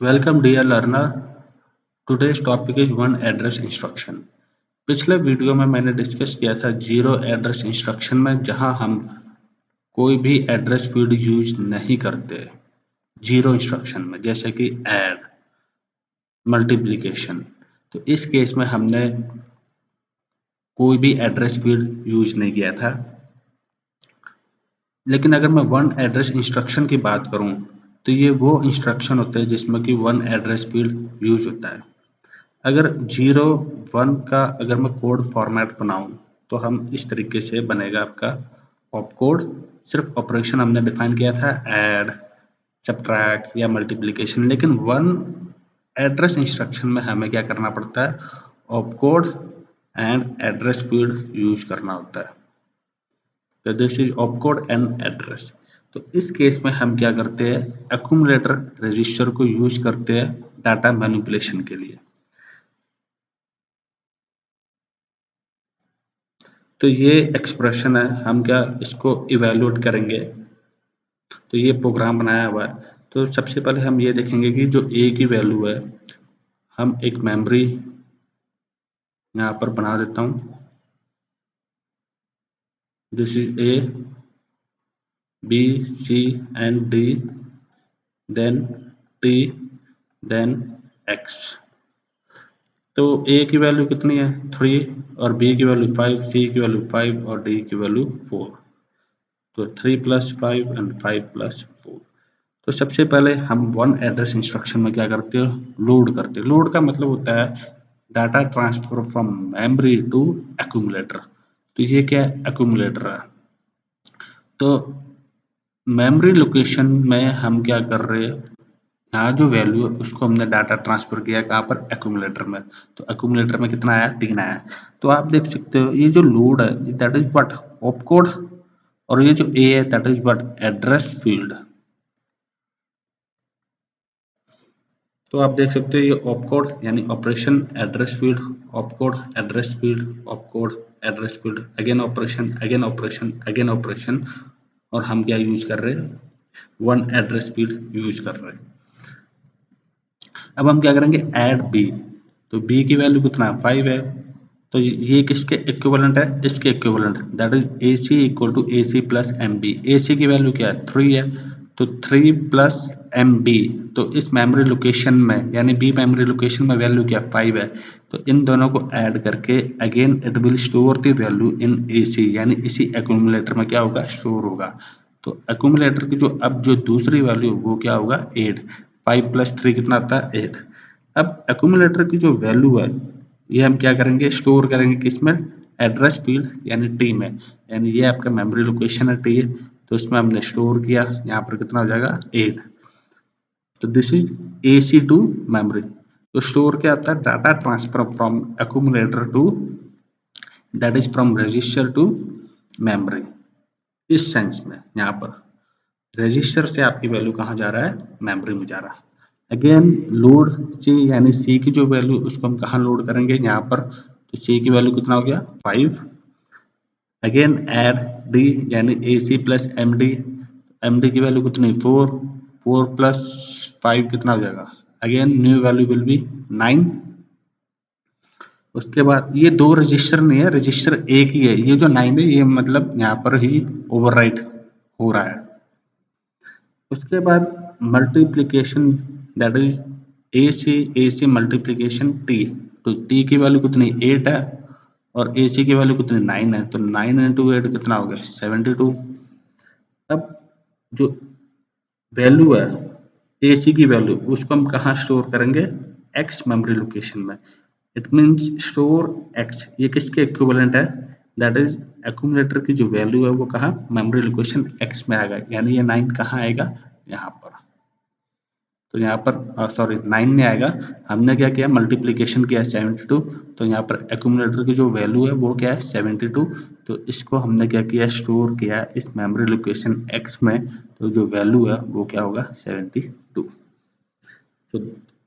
Welcome dear learner. Today's topic is one address instruction. पिछले video में मैंने discuss किया था जीरो एड्रेस इंस्ट्रक्शन में, जहां हम कोई भी एड्रेस फील्ड यूज नहीं करते जीरो इंस्ट्रक्शन में, जैसे कि ऐड, मल्टीप्लिकेशन। तो इस केस में हमने कोई भी एड्रेस फील्ड यूज नहीं किया था। लेकिन अगर मैं वन एड्रेस इंस्ट्रक्शन की बात करूं तो ये वो इंस्ट्रक्शन होते हैं जिसमें कि वन एड्रेस फील्ड यूज होता है। अगर 0 1 का अगर मैं कोड फॉर्मेट बनाऊं तो हम इस तरीके से बनेगा आपका ऑप कोड। सिर्फ ऑपरेशन हमने डिफाइन किया था ऐड, सब्ट्रैक्ट या मल्टीप्लिकेशन, लेकिन वन एड्रेस इंस्ट्रक्शन में हमें क्या करना पड़ता है, op code and address field use करना होता है। तो this is op code and address. तो इस केस में हम क्या करते हैं, एक्यूमुलेटर रजिस्टर को यूज करते हैं डाटा मैनिपुलेशन के लिए। तो ये एक्सप्रेशन है, हम क्या इसको इवेल्युएट करेंगे। तो ये प्रोग्राम बनाया हुआ है। तो सबसे पहले हम ये देखेंगे कि जो ए की वैल्यू है, हम एक मेमोरी यहाँ पर बना देता हूँ। This is A, B, C and D, then T, then X. तो ए की वैल्यू कितनी है 3, और बी की वैल्यू 5, सी की वैल्यू 5 और डी की वैल्यू 4। तो 3 + 5 एंड 5 + 4। तो सबसे पहले हम वन एड्रेस इंस्ट्रक्शन में क्या करते हैं, लोड करते हैं। लोड का मतलब होता है data transfer from memory to accumulator. तो ये क्या है, एक्यूमुलेटर है। तो मेमोरी लोकेशन में हम क्या कर रहे हैं, यहाँ जो वैल्यू है उसको हमने डाटा ट्रांसफर किया कहाँ पर, एक्यूमुलेटर में। तो एक्यूमुलेटर में कितना आया, 3 आया। तो आप देख सकते हो ये जो लोड है that is what, op code, और ये जो ए है that is what, address field. तो आप देख सकते हो ये ऑपकोड यानी operation address field, opcode address field, opcode address field, again operation, again operation, again operation. और हम क्या यूज कर रहे हैं, वन एड्रेस फील्ड यूज कर रहे हैं। अब हम क्या करेंगे, ऐड बी। तो बी की वैल्यू कितना, 5 है। तो ये किसके इक्विवेलेंट है, इसके equivalent, that is A C equal to A C plus M B. A C की वैल्यू क्या है, 3 है। तो 3 प्लस एम बी, तो इस मेमोरी लोकेशन में यानी बी मेमोरी लोकेशन में वैल्यू क्या, 5 है। तो इन दोनों को ऐड करके again it will store the value in A C, यानी इसी एक्यूमुलेटर में क्या होगा, स्टोर होगा। तो एक्यूमुलेटर की जो अब जो दूसरी वैल्यू वो क्या होगा, 8। 5 + 3 कितना आता है, 8। अब एक्यूमुलेटर की जो वैल्यू है ये हम क्या करेंगे, स्टोर करेंगे किसमें, एड्रेस फील्ड यानी टी में। यानी ये आपका मेमोरी लोकेशन है टी, तो इसमें हमने स्टोर किया, यहाँ पर कितना हो जाएगा, 8। तो this is A C to memory. तो स्टोर क्या आता है, data transfer from accumulator to, that is from register to memory. इस सेंस में यहाँ पर रजिस्टर से आपकी वैल्यू कहाँ जा रहा है, मेमोरी में जा रहा है। अगेन लोड सी, यानी सी की जो वैल्यू उसको हम कहाँ लोड करेंगे, यहाँ पर। तो सी की वैल्यू कितना हो गया, 5। अगेन ऐड डी, यानी A C plus M D. M D की वैल्यू कितनी, 4। 4 + 5 कितना हो जाएगा, again new value will be 9। उसके बाद ये दो रजिस्टर नहीं है, रजिस्टर एक ही है। ये जो 9 है ये मतलब यहाँ पर ही ओवरराइट हो रहा है। उसके बाद multiplication, that is A C multiplication T. तो टी की वैल्यू कितनी, 8 है, और ए सी की वैल्यू कितनी, 9 है। तो 9 × 8 कितना हो गया, 72। अब जो वैल्यू है ए सी की वैल्यू, उसको हम कहाँ स्टोर करेंगे, एक्स मेमोरी लोकेशन में। इट मीन्स स्टोर एक्स, ये किसके इक्विवेलेंट है, दैट इज एक्यूमुलेटर की जो वैल्यू है वो कहाँ, मेमोरी लोकेशन एक्स में आएगा। यानी ये 9 कहाँ आएगा, यहाँ पर। तो यहाँ पर सॉरी 9 नहीं आएगा, हमने क्या किया, मल्टीप्लिकेशन किया 72। तो यहाँ पर एक्यूमुलेटर की जो वैल्यू है वो क्या है, 72। तो इसको हमने क्या किया, स्टोर किया इस मेमोरी लोकेशन एक्स में। तो जो वैल्यू है वो क्या होगा, 72। तो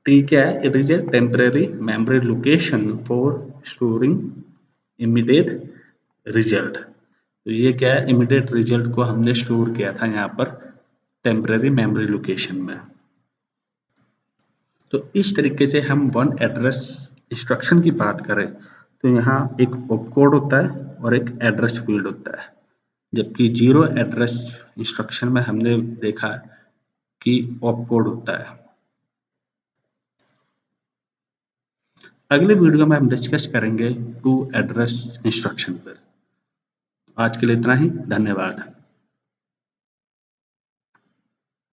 टी क्या है, it is a temporary memory location for storing immediate result. तो ये क्या है, इमीडिएट रिजल्ट को हमने स्टोर किया था यहाँ पर टेम्परेरी मेमोरी लोकेशन में। तो इस तरीके से हम वन एड्रेस इंस्ट्रक्शन की बात करें तो यहाँ एक ऑपकोड होता है और एक एड्रेस फील्ड होता है, जबकि जीरो एड्रेस इंस्ट्रक्शन में हमने देखा कि ऑपकोड होता है। अगले वीडियो में हम डिस्कस करेंगे टू एड्रेस इंस्ट्रक्शन पर। आज के लिए इतना ही, धन्यवाद।